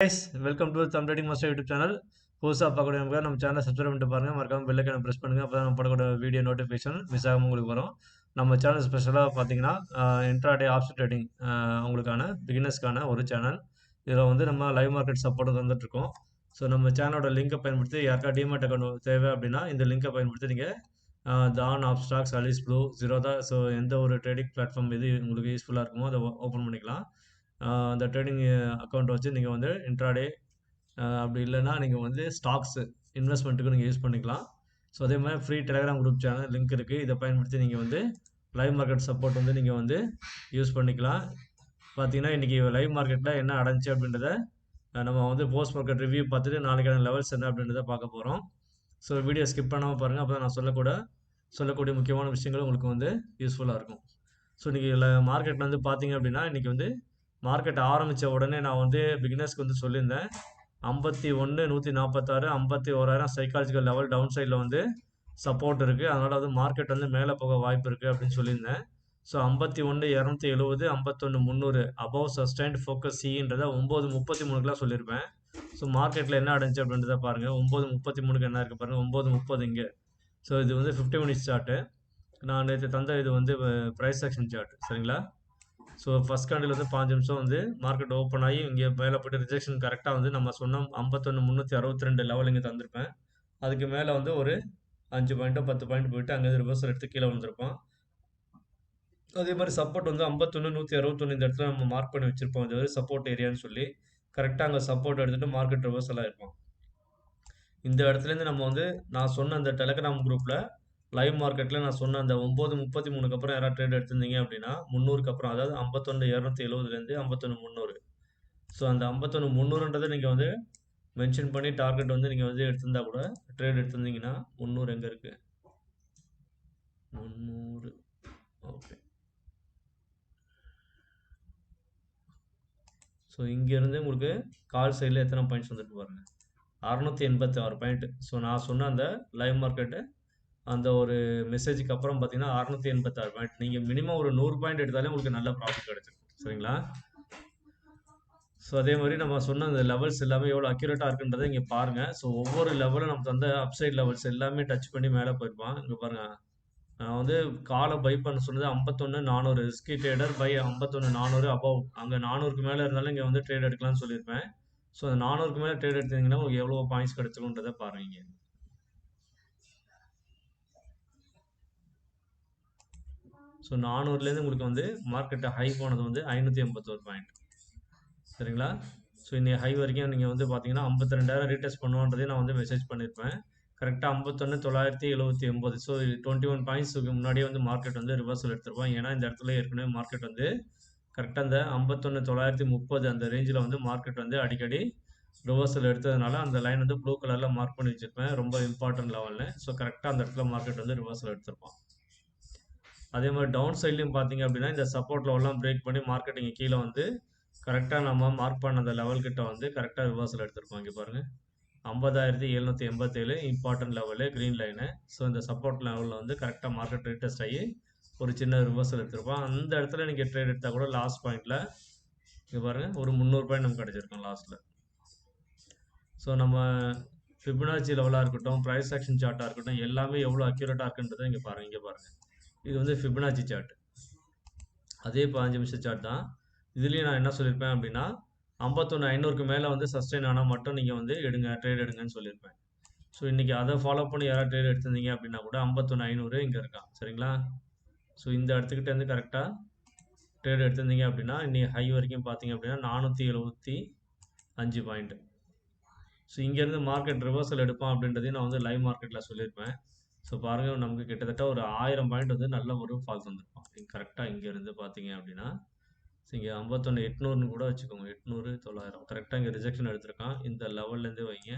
guys, welcome to Thumb Trading Master YouTube channel. புதுசாக பார்க்கக்கூடிய நம்ம சேனலை சப்ஸ்கிரைப் பண்ணிட்டு பாருங்கள். மறக்காம பெல் ஐக்கானை ப்ரெஸ் பண்ணுங்கள். அப்போ தான் நம்ம போடக்கூடிய வீடியோ நோட்டிஃபிகேஷன் மிஸ் ஆகாமல் உங்களுக்கு வரும். நம்ம சேனல் ஸ்பெஷலாக பார்த்தீங்கன்னா இன்ட்ராடே ஆப்ஷன் ட்ரேடிங் உங்களுக்கான பிகினர்ஸ்க்கான ஒரு சேனல். இதில் வந்து நம்ம லைவ் மார்க்கெட் சப்போர்ட் வந்துட்டுருக்கோம். ஸோ நம்ம சேனலோட லிங்கை பயன்படுத்தி யாருக்கா டிமேட் அக்கௌண்ட் தேவை அப்படின்னா இந்த லிங்கை பயன்படுத்தி நீங்கள் Dhan Upstox Alice Blue Zerodha so எந்த ஒரு ட்ரேடிங் பிளாட்ஃபார்ம் எது உங்களுக்கு யூஸ்ஃபுல்லாக இருக்குமோ அதை ஓப்பன் பண்ணிக்கலாம். அந்த ட்ரேடிங் அக்கௌண்ட் வச்சு நீங்கள் வந்து இன்ட்ராடே அப்படி இல்லைன்னா நீங்கள் வந்து ஸ்டாக்ஸ் இன்வெஸ்ட்மெண்ட்டுக்கு நீங்கள் யூஸ் பண்ணிக்கலாம். ஸோ அதே மாதிரி free Telegram group channel link இருக்குது. இதை பயன்படுத்தி நீங்கள் வந்து லைவ் மார்க்கெட் சப்போர்ட் வந்து நீங்கள் வந்து யூஸ் பண்ணிக்கலாம். பார்த்தீங்கன்னா இன்றைக்கி லைவ் மார்க்கெட்டில் என்ன அடைஞ்சி அப்படின்றத நம்ம வந்து போஸ்ட் மார்க்கெட் ரிவ்யூ பார்த்துட்டு நாளைக்கான லெவல்ஸ் என்ன அப்படின்றத பார்க்க போகிறோம். ஸோ வீடியோ ஸ்கிப் பண்ணாமல் பாருங்கள். அப்போ தான் நான் சொல்லக்கூடிய முக்கியமான விஷயங்கள் உங்களுக்கு வந்து யூஸ்ஃபுல்லாக இருக்கும். ஸோ இன்றைக்கி மார்க்கெட்டில் வந்து பார்த்தீங்க அப்படின்னா இன்றைக்கி வந்து மார்க்கெட் ஆரம்பித்த உடனே நான் வந்து பிகினர்ஸ்க்கு வந்து சொல்லியிருந்தேன் 51,146 51,000 சைக்காலஜிக்கல் லெவல் டவுன் சைடில் வந்து சப்போர்ட் இருக்குது. அதனால் வந்து மார்க்கெட் வந்து மேலே போக வாய்ப்பு இருக்குது அப்படின்னு சொல்லியிருந்தேன். ஸோ 51,270 51,300 அபவ் சஸ்டைன்ட் ஃபோக்கஸ் சின்றதை 9:33க்குலாம் சொல்லியிருப்பேன். ஸோ மார்க்கெட்டில் என்ன அடைஞ்சு அப்படின்றத பாருங்கள். 9:33க்கு என்ன இருக்குது பாருங்கள். 9:30 இங்கே. ஸோ இது வந்து 50 மினிட்ஸ் சார்ட்டு. நான் நேற்று தந்த இது வந்து ப்ரைஸ் ஆக்ஷன் சார்ட் சரிங்களா. ஸோ ஃபஸ்ட் கேண்டில் வந்து 5 நிமிஷம் வந்து மார்க்கெட் ஓப்பன் ஆகி இங்கே மேலே போய்ட்டு ரிஜெக்ஷன் கரெக்டாக வந்து நம்ம சொன்ன 51,362 லெவல் இங்கே தந்திருப்பேன். அதுக்கு மேலே வந்து ஒரு 5 பாயிண்ட்டோ 10 பாயிண்ட் போயிட்டு அங்கேருந்து ரிவர்சல் எடுத்து கீழே வந்திருப்போம். அதே மாதிரி சப்போர்ட் வந்து 51,161 இந்த இடத்துல நம்ம மார்க் பண்ணி வச்சுருப்போம். இது வந்து சப்போர்ட் ஏரியான்னு சொல்லி கரெக்டாக அங்கே சப்போர்ட் எடுத்துகிட்டு மார்க்கெட் ரிவர்சல் ஆகிருப்போம். இந்த இடத்துலேருந்து நம்ம வந்து நான் சொன்ன அந்த டெலகிராம் குரூப்பில் லைவ் மார்க்கெட்டில் நான் சொன்ன அந்த 9:33க்கு அப்புறம் யாராவது ட்ரேட் எடுத்திருந்தீங்க அப்படின்னா 300க்கு அப்புறம் அதாவது 51,270லேருந்து 51,300. ஸோ அந்த 51,300ன்றதை நீங்கள் வந்து மென்ஷன் பண்ணி டார்கெட் வந்து நீங்கள் வந்து எடுத்திருந்தா கூட ட்ரேட் எடுத்திருந்தீங்கன்னா 300 எங்கே இருக்குது 300 ஓகே. ஸோ இங்கேருந்து உங்களுக்கு கால் சைடில் எத்தனை பாயிண்ட்ஸ் வந்துட்டு பாருங்கள் 686 பாயிண்ட். ஸோ நான் சொன்ன அந்த லைவ் மார்க்கெட்டு அந்த ஒரு மெசேஜுக்கு அப்புறம் பார்த்தீங்கன்னா 686 பாயிண்ட். நீங்கள் மினிமம் ஒரு 100 பாயிண்ட் எடுத்தாலே உங்களுக்கு நல்ல ப்ராஃபிட் கிடைச்சிருக்கும் சரிங்களா. ஸோ அதே மாதிரி நம்ம சொன்ன அந்த லெவல்ஸ் எல்லாமே எவ்வளோ அக்யூரேட்டாக இருக்குன்றதை இங்கே பாருங்கள். ஸோ ஒவ்வொரு லெவலும் நம்ம தந்த அப்சைட் லெவல்ஸ் எல்லாமே டச் பண்ணி மேலே போயிருப்பான். இங்கே பாருங்கள் நான் வந்து காலை பை பண்ண சொன்னது 51,400 ரிஸ்கி ட்ரேடர் பை 51,400 அபவ் அங்கே 400க்கு மேலே இருந்தாலும் இங்கே வந்து ட்ரேட் எடுக்கலாம்னு சொல்லியிருப்பேன். ஸோ அந்த 400க்கு மேலே ட்ரேட் எடுத்தீங்கன்னா உங்களுக்கு எவ்வளோ பாயிண்ட்ஸ் கிடைச்சிருக்குன்றதை பாருங்க. ஸோ 400லேருந்து உங்களுக்கு வந்து மார்க்கெட்டை ஹை போனது வந்து 581 பாயிண்ட் சரிங்களா. ஸோ இன்னைக்கு ஹை வரைக்கும் நீங்கள் வந்து பார்த்தீங்கன்னா 52,000 ரீடெஸ்ட் பண்ணுவோன்றதே நான் வந்து மெசேஜ் பண்ணியிருப்பேன். கரெக்டாக 51,979. ஸோ 21 பாயிண்ட்ஸுக்கு முன்னாடியே வந்து மார்க்கெட் வந்து ரிவர்சல் எடுத்துருப்போம். ஏன்னா இந்த இடத்துல ஏற்கனவே மார்க்கெட் வந்து கரெக்டாக அந்த 51,930 அந்த ரேஞ்சில் வந்து மார்க்கெட் வந்து அடிக்கடி ரிவர்சல் எடுத்ததுனால அந்த லைன் வந்து ப்ளூ கலரில் மார்க் பண்ணி வச்சுருப்பேன் ரொம்ப இம்பார்ட்டன்ட் லெவலில். ஸோ கரெக்டாக அந்த இடத்துல மார்க்கெட் வந்து ரிவர்சல் எடுத்திருப்போம். அதே மாதிரி டவுன் சைட்லையும் பார்த்தீங்க அப்படின்னா இந்த சப்போர்ட் லெவலாம் பிரேக் பண்ணி மார்க்கெட் இங்கே கீழே வந்து கரெக்டாக நம்ம மார்க் பண்ண அந்த லெவல் கிட்ட வந்து கரெக்டாக ரிவர்சல் எடுத்திருப்போம். இங்கே பாருங்கள் 50,787 important level green line. So இந்த சப்போர்ட் லெவலில் வந்து கரெக்டாக மார்க்கெட் ரீடெஸ்ட் ஆகி ஒரு சின்ன ரிவர்சல் எடுத்திருப்போம். அந்த இடத்துல நீங்கள் ட்ரேட் எடுத்தால் கூட லாஸ்ட் பாயிண்டில் இங்கே பாருங்கள் ஒரு 300 பாயிண்ட் நமக்கு கிடச்சிருக்கோம் லாஸ்ட்டில். ஸோ நம்ம ஃபிபனாச்சி லெவலாக இருக்கட்டும் ப்ரைஸ் ஆக்ஷன் சார்ட்டாக இருக்கட்டும் எல்லாமே எவ்வளோ அக்யூரேட்டாக இருக்குன்றதை இங்கே பாருங்கள். இது வந்து ஃபிபனாச்சி சார்ட் அதே 15 நிமிஷம் சார்ட் தான். இதுலேயும் நான் என்ன சொல்லியிருப்பேன் அப்படின்னா 51,500க்கு மேலே வந்து சஸ்டெயின் ஆனால் மட்டும் நீங்கள் வந்து ட்ரேட் எடுங்கன்னு சொல்லியிருப்பேன். ஸோ இன்றைக்கி அதை ஃபாலோ பண்ணி யாராவது ட்ரேட் எடுத்திருந்தீங்க அப்படின்னா கூட 51,500 இங்கே இருக்கான் சரிங்களா. ஸோ இந்த இடத்துக்கிட்ட இருந்து கரெக்டாக ட்ரேட் எடுத்திருந்தீங்க அப்படின்னா இன்றைக்கி ஹை வரைக்கும் பார்த்தீங்க அப்படின்னா 475 பாயிண்ட். ஸோ இங்கேருந்து மார்க்கெட் ரிவர்சல் எடுப்பான் அப்படின்றதையும் நான் வந்து லைவ் மார்க்கெட்டில் சொல்லியிருப்பேன். ஸோ பாருங்கள் நமக்கு கிட்டத்தட்ட ஒரு 1000 பாயிண்ட் வந்து நல்ல ஒரு ஃபால்ஸ் வந்துருப்பான். கரெக்டாக இங்கேருந்து பார்த்தீங்க அப்படின்னா இங்கே 51,800ன்னு கூட வச்சுக்கோங்க 800 900 கரெக்டாக இங்கே ரிஜெக்ஷன் எடுத்திருக்கான். இந்த லெவல்லேருந்தே வைங்க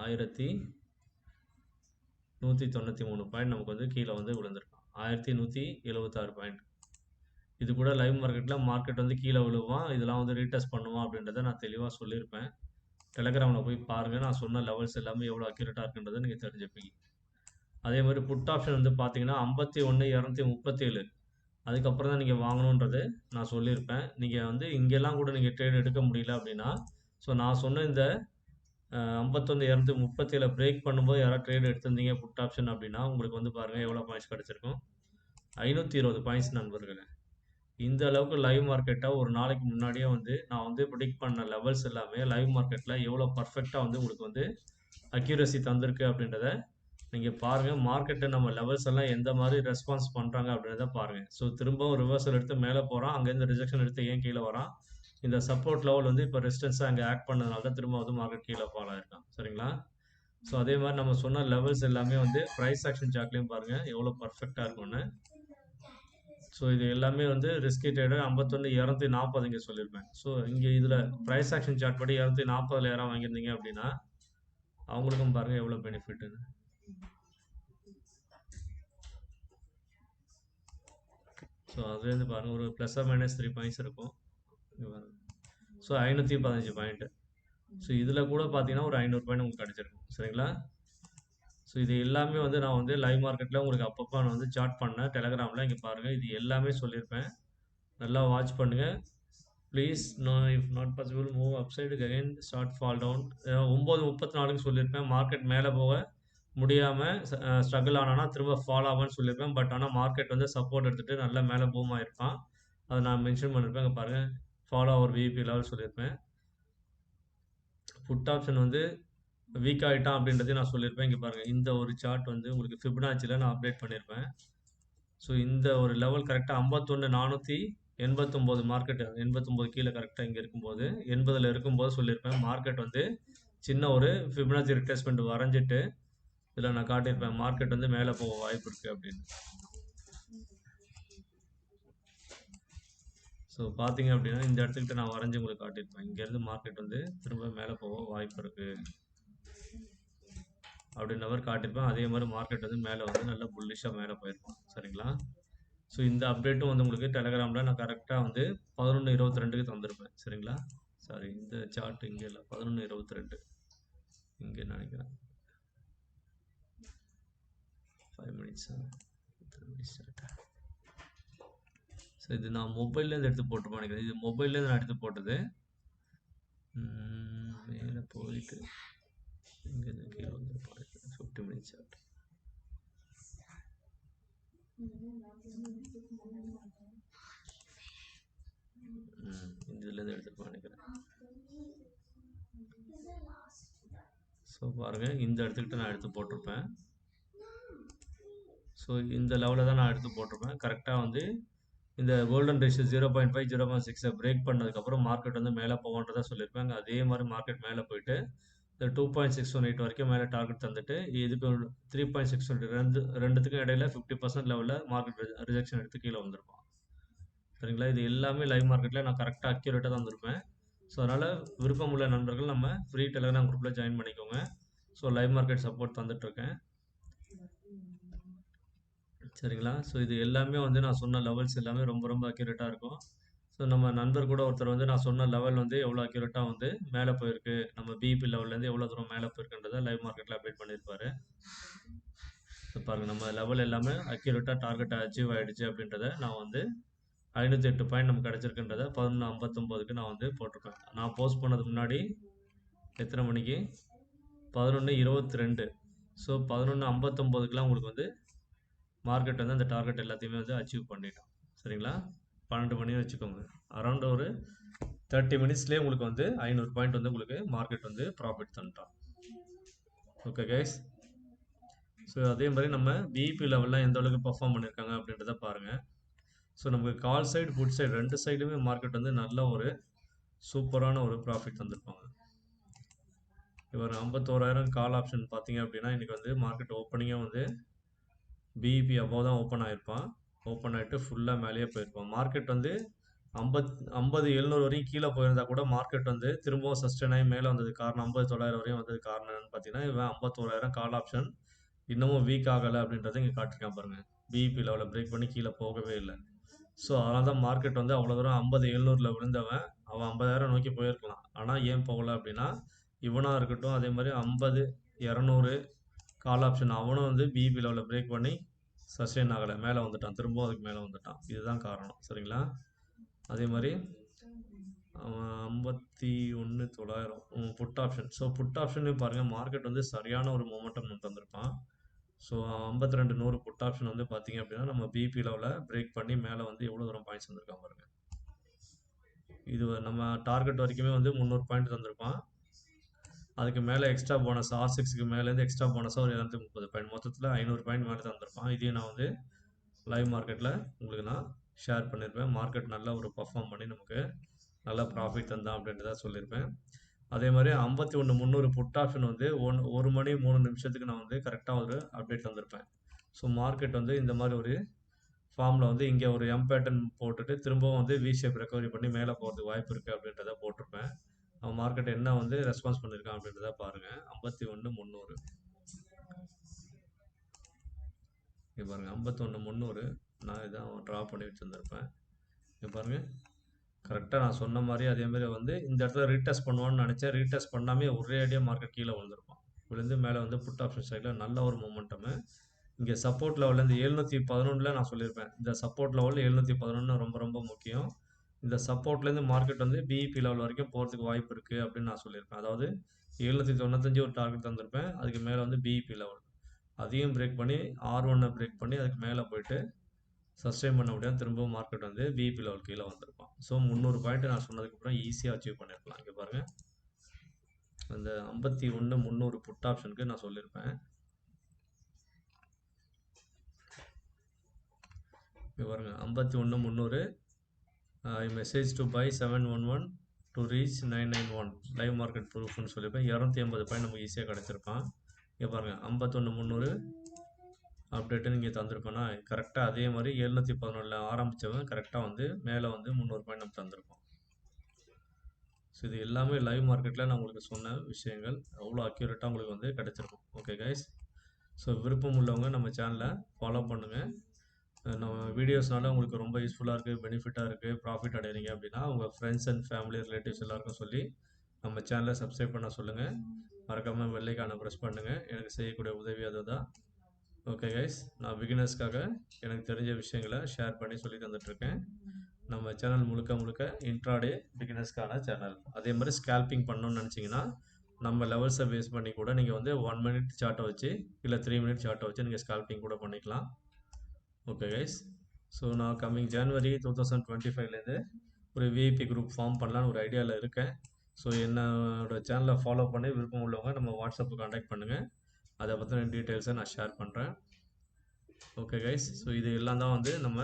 1,193 பாயிண்ட் நமக்கு வந்து கீழே வந்து விழுந்திருக்கான் 1,176 பாயிண்ட். இது கூட லைவ் மார்க்கெட் வந்து கீழே விழுவான் இதெல்லாம் வந்து ரீடெஸ்ட் பண்ணுவான் அப்படின்றத நான் தெளிவாக சொல்லியிருப்பேன். டெலகிராமில் போய் பாருங்கள் நான் சொன்ன லெவல்ஸ் எல்லாமே எவ்வளோ அக்யூரேட்டாக இருக்குன்றதை நீங்கள் தெரிஞ்சுப்பீங்க. அதே மாதிரி புட் ஆப்ஷன் வந்து பார்த்தீங்கன்னா 51,237 அதுக்கப்புறம் தான் நீங்கள் வாங்கணுன்றது நான் சொல்லியிருப்பேன். நீங்கள் வந்து இங்கெல்லாம் கூட நீங்கள் ட்ரேட் எடுக்க முடியல அப்படின்னா, ஸோ நான் சொன்ன இந்த 51,237 பிரேக் பண்ணும்போது யாராவது ட்ரேட் எடுத்திருந்தீங்க புட் ஆப்ஷன் அப்படின்னா, உங்களுக்கு வந்து பாருங்கள் எவ்வளோ பாயிண்ட்ஸ் கிடச்சிருக்கும். 520 பாயிண்ட்ஸ் நண்பர்களே. இந்த அளவுக்கு லைவ் மார்க்கெட்டை ஒரு நாளைக்கு முன்னாடியே வந்து நான் வந்து ப்ரிடிக்ட் பண்ண லெவல்ஸ் எல்லாமே லைவ் மார்க்கெட்டில் எவ்வளோ பர்ஃபெக்டாக வந்து உங்களுக்கு வந்து அக்யூரசி தந்திருக்கு அப்படின்றத நீங்கள் பாருங்கள். மார்க்கெட்டை நம்ம லெவல்ஸ் எல்லாம் எந்த மாதிரி ரெஸ்பான்ஸ் பண்ணுறாங்க அப்படின்றத பாருங்கள். ஸோ திரும்பவும் ரிவர்சல் எடுத்து மேலே போகிறான், அங்கேருந்து ரிஜெக்ஷன் எடுத்து ஏன் கீழே வரான், இந்த சப்போர்ட் லெவல் வந்து இப்போ ரெசிஸ்டன்ஸாக அங்கே ஆக்ட் பண்ணதுனால தான் திரும்ப வந்து மார்க்கெட் கீழே ஃபால் ஆயிருக்கான். சரிங்களா? ஸோ அதே மாதிரி நம்ம சொன்ன லெவல்ஸ் எல்லாமே வந்து ப்ரைஸ் ஆக்ஷன் சார்ட்லையும் பாருங்கள் எவ்வளோ பர்ஃபெக்டாக இருக்கும்னு. ஸோ இது எல்லாமே வந்து ரிஸ்கி ட்ரேடர் 51,240 இங்கே சொல்லியிருப்பேன். ஸோ இங்கே இதில் ப்ரைஸ் ஆக்ஷன் சார்ட் படி 240 யாராவது வாங்கியிருந்தீங்க அப்படின்னா அவங்களுக்கும் பாருங்கள் எவ்வளோ பெனிஃபிட்டுன்னு. ஸோ அதுலேருந்து பாருங்கள் ஒரு +or -3 பாயிண்ட்ஸ் இருக்கும். So 515 point. ஸோ இதில் கூட பார்த்தீங்கன்னா ஒரு 500 பாயிண்ட் உங்களுக்கு கிடச்சிருக்கும். சரிங்களா? ஸோ இது எல்லாமே வந்து நான் வந்து லைவ் மார்க்கெட்டில் உங்களுக்கு அப்பப்போ நான் வந்து சார்ட் பண்ணேன் டெலகிராமில். இங்கே பாருங்கள் இது எல்லாமே சொல்லியிருப்பேன். நல்லா வாட்ச் பண்ணுங்கள் please. If not possible move upside again start fall down. 9:34 சொல்லியிருப்பேன். மார்க்கெட் மேலே போக முடியாமல் ஸ்ட்ரகிள் ஆனானா திரும்ப ஃபால் ஆகும்னு சொல்லியிருப்பேன். பட் ஆனால் மார்க்கெட் வந்து சப்போர்ட் எடுத்துகிட்டு நல்லா மேலே பூம் ஆகிருப்பான். அதை நான் மென்ஷன் பண்ணியிருப்பேன். இங்கே பாருங்கள் ஃபாலோ ஓவர் விபி லெவல் சொல்லியிருப்பேன். புட் ஆப்ஷன் வந்து வீக் ஆகிட்டான் அப்படின்றதையும் நான் சொல்லியிருப்பேன். இங்கே பாருங்கள் இந்த ஒரு சார்ட் வந்து உங்களுக்கு ஃபிபனாச்சியில் நான் அப்டேட் பண்ணியிருப்பேன். ஸோ இந்த ஒரு லெவல் கரெக்டாக 51,489 மார்க்கெட் 89 கீழே கரெக்டாக இங்கே இருக்கும்போது 80 இருக்கும்போது சொல்லியிருப்பேன். மார்க்கெட் வந்து சின்ன ஒரு ஃபிபனாச்சி ரிட்ரேஸ்மெண்ட் வரைஞ்சிட்டு இதில் நான் காட்டியிருப்பேன் மார்க்கெட் வந்து மேலே போக வாய்ப்பு இருக்குது அப்படின்னு. ஸோ பார்த்தீங்க அப்படின்னா இந்த இடத்துக்கிட்ட நான் வரைஞ்சி உங்களுக்கு காட்டியிருப்பேன். இங்கேருந்து மார்க்கெட் வந்து திரும்ப மேலே போக வாய்ப்பு இருக்குது அப்படின்ற மாதிரி காட்டியிருப்பேன். அதே மாதிரி மார்க்கெட் வந்து மேலே வந்து நல்லா புல்லிஷாக மேலே போயிருப்பான். சரிங்களா? ஸோ இந்த அப்டேட்டும் வந்து உங்களுக்கு டெலகிராமில் நான் கரெக்டாக வந்து 11:22க்கு தந்திருப்பேன். சரிங்களா? சாரி இந்த சார்ட் இங்கே இல்லை, 11:22 இங்கே நினைக்கிறேன். 5 மினிட்ஸ். ஸோ இது நான் மொபைல்லேருந்து எடுத்து போட்டுருப்பேன் நினைக்கிறேன். இது மொபைல்லேருந்து நான் எடுத்து போட்டது. மேலே போயிட்டு இங்கேருந்து கீழே வந்துருப்பாங்க. 50 மினிட்ஸ் சார்ட். இதுலேருந்து எடுத்துருப்பேன் நினைக்கிறேன். ஸோ பாருங்கள் இந்த இடத்துக்கிட்ட நான் எடுத்து போட்டிருப்பேன். ஸோ இந்த லெவலில் தான் நான் எடுத்து போட்டிருப்பேன். கரெக்டாக வந்து இந்த கோல்டன் ரேஷியோ 0.5 0.6 பிரேக் பண்ணதுக்கப்புறம் மார்க்கெட் வந்து மேலே போகன்றதா சொல்லியிருப்பாங்க. அதே மாதிரி மார்க்கெட் மேலே போயிட்டு இந்த 2.618 வரைக்கும் மேலே டார்கெட் தந்துட்டு இதுக்கு 3.6 ரெண்டுத்துக்கும் இடையில 50% லெவலில் மார்க்கெட் ரிஜெக்ஷன் எடுத்து கீழே வந்திருப்பான். சரிங்களா? இது எல்லாமே லைவ் மார்க்கெட்டில் நான் கரெக்டாக அக்யூரேட்டாக தந்திருப்பேன். ஸோ அதனால் விருப்பம் உள்ள நண்பர்கள் நம்ம ஃப்ரீ டெலகிராம் குரூப்பில் ஜாயின் பண்ணிக்கோங்க. ஸோ லைவ் மார்க்கெட் சப்போர்ட் தந்துட்டுருக்கேன். சரிங்களா? ஸோ இது எல்லாமே வந்து நான் சொன்ன லெவல்ஸ் எல்லாமே ரொம்ப ரொம்ப அக்யூரேட்டாக இருக்கும். ஸோ நம்ம நண்பர் கூட ஒருத்தர் வந்து நான் சொன்ன லெவல் வந்து எவ்வளோ அக்யூரேட்டாக வந்து மேலே போயிருக்கு, நம்ம பிபி லெவல்லேருந்து எவ்வளோ தூரம் மேலே போயிருக்குன்றதை லைவ் மார்க்கெட்டில் அப்டேட் பண்ணியிருப்பாரு. ஸோ பாருங்கள் நம்ம லெவல் எல்லாமே அக்யூரேட்டாக டார்கெட்டை அச்சீவ் ஆகிடுச்சு அப்படின்றத நான் வந்து 508 பாயிண்ட் நமக்கு கிடச்சிருக்குன்றத 11:59க்கு நான் வந்து போட்டிருப்பேன். நான் போஸ்ட் பண்ணதுக்கு முன்னாடி எத்தனை மணிக்கு 11:22. ஸோ 11:59க்குலாம் உங்களுக்கு வந்து மார்க்கெட் வந்து அந்த டார்கெட் எல்லாத்தையுமே வந்து அச்சீவ் பண்ணிட்டோம். சரிங்களா? 12 மணி வச்சுக்கோங்க. அரௌண்ட் ஒரு 30 மினிட்ஸ்லேயே உங்களுக்கு வந்து 500 பாயிண்ட் வந்து உங்களுக்கு மார்க்கெட் வந்து ப்ராஃபிட் தந்துட்டான். Okay guys. ஸோ அதே மாதிரி நம்ம பிஇபி லெவலில் எந்த அளவுக்கு பர்ஃபார்ம் பண்ணியிருக்காங்க அப்படின்றத பாருங்கள். ஸோ நமக்கு கால் சைடு புட் சைடு ரெண்டு சைடுமே மார்க்கெட் வந்து நல்ல ஒரு சூப்பரான ஒரு ப்ராஃபிட் தந்துருப்பாங்க. இவர் 51,000 கால் ஆப்ஷன் பார்த்தீங்க அப்படின்னா இன்றைக்கி வந்து மார்க்கெட் ஓப்பனிங்கே வந்து பிஇபி அபோவ் தான் ஓப்பன் ஆகிருப்பான். ஓப்பன் ஆகிட்டு ஃபுல்லாக மேலேயே போயிருப்பான். மார்க்கெட் வந்து 50,700 வரையும் கீழே போயிருந்தா கூட மார்க்கெட் வந்து திரும்பவும் சஸ்டெயின் ஆகி மேலே வந்தது காரணம் 50,900 வரையும் வந்தது காரணம் என்னன்னு பார்த்தீங்கன்னா இவன் 51,000 கால் ஆப்ஷன் இன்னமும் வீக் ஆகலை அப்படின்றத இங்கே காட்டிருக்கான் பாருங்கள். பிஇபி லெவலில் பிரேக் பண்ணி கீழே போகவே இல்லை. ஸோ அதனால தான் மார்க்கெட் வந்து அவ்வளோ தூரம் 50,700 விழுந்தவன் அவன் 50,000 நோக்கி போயிருக்கலாம். ஆனால் ஏன் போகலை அப்படின்னா இவனாக இருக்கட்டும் அதே மாதிரி 50,200 கால் ஆப்ஷன் அவனும் வந்து பிஇபி லெவலில் பிரேக் பண்ணி சஸ்டெயின் ஆகலை, மேலே வந்துட்டான், திரும்பவும் அதுக்கு மேலே வந்துட்டான். இதுதான் காரணம். சரிங்களா? அதே மாதிரி 51,900 புட் ஆப்ஷன். ஸோ புட் ஆப்ஷன்லையும் பாருங்கள், மார்க்கெட் வந்து சரியான ஒரு மொமெண்டம் நமக்கு தந்திருப்பான். ஸோ 52,100 புட் ஆப்ஷன் வந்து பார்த்தீங்க அப்படின்னா நம்ம பிபி லெவலில் பிரேக் பண்ணி மேலே வந்து எவ்வளோ தூரம் பாயிண்ட்ஸ் வந்திருக்கான் பாருங்க. இது நம்ம டார்கெட் வரைக்குமே வந்து 300 பாயிண்ட் தந்திருப்பான். அதுக்கு மேலே எக்ஸ்ட்ரா போனஸ் R6க்கு மேலேருந்து எக்ஸ்ட்ரா போனஸாக ஒரு 230 பாயிண்ட், மொத்தத்தில் 500 பாயிண்ட் மேலே தந்திருப்பான். இதையும் நான் வந்து லைவ் மார்க்கெட்டில் உங்களுக்கு நான் ஷேர் பண்ணியிருப்பேன். மார்க்கெட் நல்லா ஒரு பர்ஃபார்ம் பண்ணி நமக்கு நல்லா ப்ராஃபிட் தந்தான் அப்படின்றத சொல்லியிருப்பேன். அதே மாதிரி 51,300 புட் ஆப்ஷன் வந்து 1 மணி 3 நிமிஷத்துக்கு நான் வந்து கரெக்டாக ஒரு அப்டேட் தந்திருப்பேன். ஸோ மார்க்கெட் வந்து இந்த மாதிரி ஒரு ஃபார்மில் வந்து இங்கே ஒரு எம் பேட்டர்ன் போட்டுட்டு திரும்பவும் வந்து வி ஷேப் ரெக்கவரி பண்ணி மேலே போகிறதுக்கு வாய்ப்பு இருக்குது அப்படின்றத போட்டிருப்பேன். அவன் மார்க்கெட் என்ன வந்து ரெஸ்பான்ஸ் பண்ணியிருக்கான் அப்படின்றத பாருங்கள். 51,300 இங்கே பாருங்கள். 51,300 நான் இதான் ட்ரா பண்ணி வச்சுருந்துருப்பேன். இங்கே பாருங்கள், கரெக்டாக நான் சொன்ன மாதிரி அதேமாதிரி வந்து இந்த இடத்துல ரீடெஸ்ட் பண்ணுவான்னு நினச்சேன். ரீடெஸ்ட் பண்ணாமே ஒரே அடியாக மார்க்கெட் கீழே விழுந்திருப்பான். விழுந்து மேலே வந்து புட் ஆப்ஷன் சைடில் நல்ல ஒரு மொமெண்டமு. இங்கே சப்போர்ட் லெவலில் இந்த 711 நான் சொல்லியிருப்பேன். இந்த சப்போர்ட் லெவலில் 711 ரொம்ப ரொம்ப முக்கியம். இந்த சப்போர்ட்லேருந்து மார்க்கெட் வந்து பிஇபி லெவல் வரைக்கும் போகிறதுக்கு வாய்ப்பு இருக்குது அப்படின்னு நான் சொல்லியிருப்பேன். அதாவது 795 ஒரு டார்கெட் தந்திருப்பேன். அதுக்கு மேலே வந்து பிஇபி லெவல் அதையும் பிரேக் பண்ணி R1 பிரேக் பண்ணி அதுக்கு மேலே போயிட்டு சஸ்டெயின் பண்ண முடியாது. திரும்பவும் மார்க்கெட் வந்து பிஇபி லெவல் கீழே வந்திருப்பான். ஸோ 300 பாயிண்ட் நான் சொன்னதுக்கப்புறம் ஈஸியாக அச்சீவ் பண்ணியிருக்கலாம். இங்கே பாருங்கள், அந்த 51,300 புட் ஆப்ஷனுக்கு நான் சொல்லியிருப்பேன். இங்கே பாருங்க, 51,300 ஐ message to buy 711 to reach 991 live market ப்ரூஃப்னு சொல்லியிருப்பேன். 280 பாயிண்ட் நமக்கு ஈஸியாக கிடச்சிருப்பான். இங்கே பாருங்கள், 51,300 அப்டேட்டுன்னு இங்கே தந்திருப்பேன்னா கரெக்டாக அதே மாதிரி 711 ஆரம்பித்தவன் கரெக்டாக வந்து மேலே வந்து 300 பாயிண்ட் நம்ம தந்திருப்போம். ஸோ இது எல்லாமே லைவ் மார்க்கெட்டில் நான் உங்களுக்கு சொன்ன விஷயங்கள் அவ்வளோ அக்யூரேட்டாக உங்களுக்கு வந்து கிடச்சிருக்கும். ஓகே கைஸ், ஸோ விருப்பம் உள்ளவங்க நம்ம சேனலை ஃபாலோ பண்ணுங்கள். நம்ம வீடியோஸ்னால உங்களுக்கு ரொம்ப யூஸ்ஃபுல்லாக இருக்குது, பெனிஃபிட்டாக இருக்குது, ப்ராஃபிட் அடைகிறீங்க அப்படின்னா உங்கள் ஃப்ரெண்ட்ஸ் அண்ட் ஃபேமிலி ரிலேட்டிவ்ஸ் எல்லாருக்கும் சொல்லி நம்ம சேனலை சப்ஸ்கிரைப் பண்ண சொல்லுங்கள். மறக்காமல் பெல் ஐகானை ப்ரெஸ் பண்ணுங்கள். எனக்கு செய்யக்கூடிய உதவி அதுதான். ஓகே கைஸ், நான் பிகினர்ஸ்க்காக எனக்கு தெரிஞ்ச விஷயங்களை ஷேர் பண்ணி சொல்லி தந்துட்டுருக்கேன். நம்ம சேனல் முழுக்க முழுக்க இன்ட்ராடே பிகினர்ஸ்க்கான சேனல். அதே மாதிரி ஸ்கேல்பிங் பண்ணணும்னு நினச்சிங்கன்னா நம்ம லெவல்ஸை பேஸ் பண்ணி கூட நீங்கள் வந்து 1 மினிட் சார்ட்டை வச்சு இல்லை 3 மினிட் சார்ட்டை வச்சு நீங்கள் ஸ்கேல்பிங் கூட பண்ணிக்கலாம். ஓகே கைஸ், ஸோ நான் கம்மிங் ஜனவரி 2025லேருந்து ஒரு விஐபி குரூப் ஃபார்ம் பண்ணலான்னு ஒரு ஐடியாவில் இருக்கேன். ஸோ என்னோடய சேனலை ஃபாலோ பண்ணி விருப்பம் உள்ளவங்க நம்ம வாட்ஸ்அப்புக்கு கான்டாக்ட் பண்ணுங்கள். அதை பற்றின டீட்டெயில்ஸை நான் ஷேர் பண்ணுறேன். ஓகே கைஸ், ஸோ இது எல்லாம் தான் வந்து நம்ம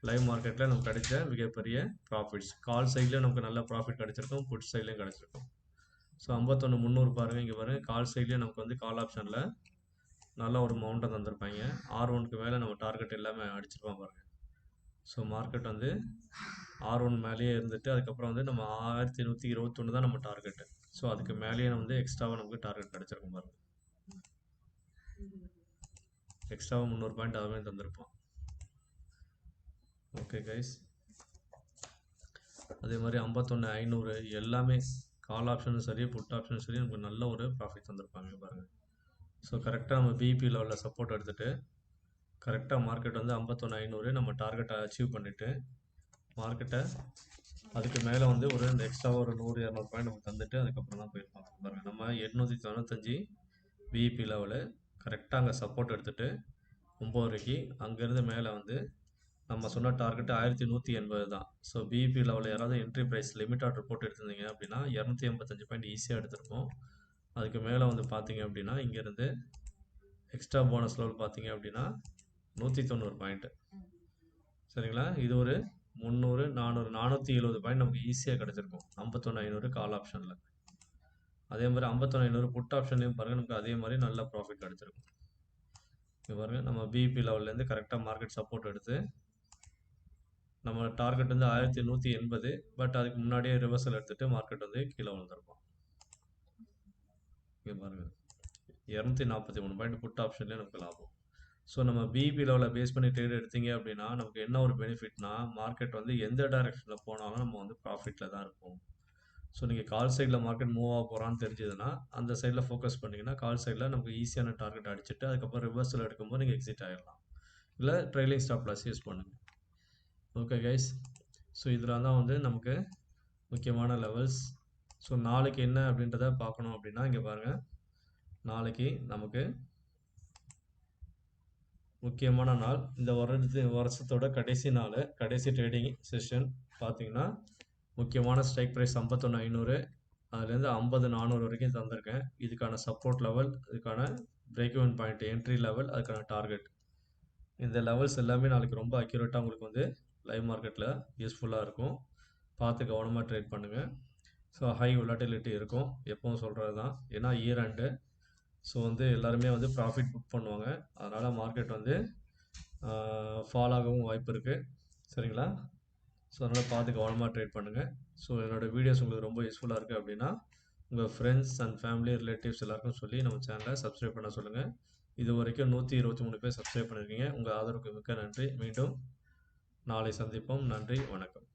லைவ் மார்க்கெட்டில் நமக்கு கிடைச்ச மிகப்பெரிய ப்ராஃபிட்ஸ். கால் சைட்லேயும் நமக்கு நல்ல ப்ராஃபிட் கிடச்சிருக்கும், புட் சைட்லேயும் கிடச்சிருக்கும். ஸோ 51,300 பாருங்கள். இங்கே பாருங்கள், கால் சைட்லேயும் நமக்கு வந்து கால் ஆப்ஷனில் நல்ல ஒரு மவுண்ட்டை தந்திருப்பாங்க. R1க்கு மேலே நம்ம டார்கெட் எல்லாமே அடிச்சிருப்பான் பாருங்கள். ஸோ மார்க்கெட் வந்து R1 மேலேயே இருந்துட்டு அதுக்கப்புறம் வந்து நம்ம 1121 தான் நம்ம டார்கெட்டு. ஸோ அதுக்கு மேலேயே வந்து எக்ஸ்ட்ராவாக நமக்கு டார்கெட் கிடச்சிருக்கும் பாருங்கள். எக்ஸ்ட்ராவாக 300 பாயிண்ட் அதுவே தந்திருப்பான். ஓகே கைஸ், அதே மாதிரி 51,500 எல்லாமே கால் ஆப்ஷனும் சரி புட் ஆப்ஷனும் சரி நமக்கு நல்ல ஒரு ப்ராஃபிட் தந்திருப்பாங்க பாருங்கள். ஸோ கரெக்டாக நம்ம பிபி லெவலில் சப்போர்ட் எடுத்துகிட்டு கரெக்டாக மார்க்கெட் வந்து 51,500 நம்ம டார்கெட்டை அச்சீவ் பண்ணிவிட்டு மார்க்கெட்டை அதுக்கு மேலே வந்து ஒரு எக்ஸ்ட்ராவாக ஒரு 100-200 பாயிண்ட் நம்ம தந்துட்டு அதுக்கப்புறம் தான் போயிருப்பாங்க பாருங்கள். நம்ம 895 பிஇபி லெவலு கரெக்டாக அங்கே சப்போர்ட் எடுத்துகிட்டு 9 வரைக்கும் அங்கேருந்து மேலே வந்து நம்ம சொன்ன டார்கெட்டு 1180 தான். ஸோ பிஇபி லெவலில் யாராவது என்ட்ரி ப்ரைஸ் லிமிட் ஆர்டர் போட்டு எடுத்திருந்தீங்க அப்படின்னா 285 பாயிண்ட் ஈஸியாக எடுத்திருப்போம். அதுக்கு மேலே வந்து பார்த்தீங்க அப்படின்னா இங்கேருந்து எக்ஸ்ட்ரா போனஸ் லெவல் பார்த்தீங்க அப்படின்னா 190 பாயிண்ட்டு. சரிங்களா, இது ஒரு 300 400 470 பாயிண்ட் நமக்கு ஈஸியாக கிடச்சிருக்கும் 51,500 கால் ஆப்ஷனில். அதே மாதிரி 51,500 புட் ஆப்ஷன்லையும் பாருங்கள், நமக்கு அதே மாதிரி நல்ல ப்ராஃபிட் கிடச்சிருக்கும். இது பாருங்கள், நம்ம பிபி லெவல்லேருந்து கரெக்டாக மார்க்கெட் சப்போர்ட் எடுத்து நம்ம டார்கெட் வந்து 1180, பட் அதுக்கு முன்னாடியே ரிவர்சல் எடுத்துகிட்டு மார்க்கெட் வந்து கீழே வந்துருப்போம். இங்கே பாருங்கள், 243 பாயிண்ட் புட் ஆப்ஷன்லேயே நமக்கு லாபம். ஸோ நம்ம பிபி லெவலில் பேஸ் பண்ணி ட்ரேட் எடுத்தீங்க அப்படின்னா நமக்கு என்ன ஒரு பெனிஃபிட்னா மார்க்கெட் வந்து எந்த டைரெக்ஷனில் போனாலும் நம்ம வந்து ப்ராஃபிட்டில் தான் இருக்கும். ஸோ நீங்கள் கால் சைடில் மார்க்கெட் மூவ் ஆக போகிறான்னு தெரிஞ்சதுன்னா அந்த சைடில் ஃபோக்கஸ் பண்ணிங்கன்னா கால் சைடில் நமக்கு ஈஸியான டார்கெட் அடிச்சுட்டு அதுக்கப்புறம் ரிவர்சல் எடுக்கும்போது நீங்கள் எக்ஸிட் ஆகிடலாம். இல்லை ட்ரைலிங் ஸ்டாப் லாஸ் யூஸ் பண்ணுங்கள். ஓகே கைஸ், ஸோ இதில் தான் வந்து நமக்கு முக்கியமான லெவல்ஸ். ஸோ நாளைக்கு என்ன அப்படின்றத பார்க்கணும் அப்படின்னா இங்கே பாருங்கள், நாளைக்கு நமக்கு முக்கியமான நாள், இந்த வருஷத்தோட கடைசி நாள், கடைசி ட்ரேடிங் செஷன் பார்த்தீங்கன்னா முக்கியமான ஸ்ட்ரைக் ப்ரைஸ் 51,500, அதுலேருந்து 50,400 வரைக்கும் தந்திருக்கேன். இதுக்கான சப்போர்ட் லெவல், இதுக்கான break even point, entry level, அதுக்கான டார்கெட், இந்த லெவல்ஸ் எல்லாமே நாளைக்கு ரொம்ப அக்யூரேட்டாக உங்களுக்கு வந்து லைவ் மார்க்கெட்டில் யூஸ்ஃபுல்லாக இருக்கும். பார்த்து கவனமாக ட்ரேட் பண்ணுங்கள். ஸோ ஹை விலாட்டிலிட்டி இருக்கும், எப்பவும் சொல்கிறது தான். ஏன்னா இயர் எண்டு, ஸோ வந்து எல்லாருமே வந்து ப்ராஃபிட் புக் பண்ணுவாங்க. அதனால் மார்க்கெட் வந்து ஃபால் ஆகவும் வாய்ப்பு இருக்குது. சரிங்களா? ஸோ அதனால் பார்த்து கவனமாக ட்ரேட் பண்ணுங்கள். ஸோ என்னோடய வீடியோஸ் உங்களுக்கு ரொம்ப யூஸ்ஃபுல்லாக இருக்குது அப்படின்னா உங்கள் ஃப்ரெண்ட்ஸ் அண்ட் ஃபேமிலி ரிலேட்டிவ்ஸ் எல்லாருக்கும் சொல்லி நம்ம சேனலை சப்ஸ்கிரைப் பண்ண சொல்லுங்கள். இது வரைக்கும் 123 பேர் சப்ஸ்கிரைப் பண்ணியிருக்கீங்க. உங்கள் ஆதரவுக்கு மிக்க நன்றி. மீண்டும் நாளை சந்திப்போம். நன்றி, வணக்கம்.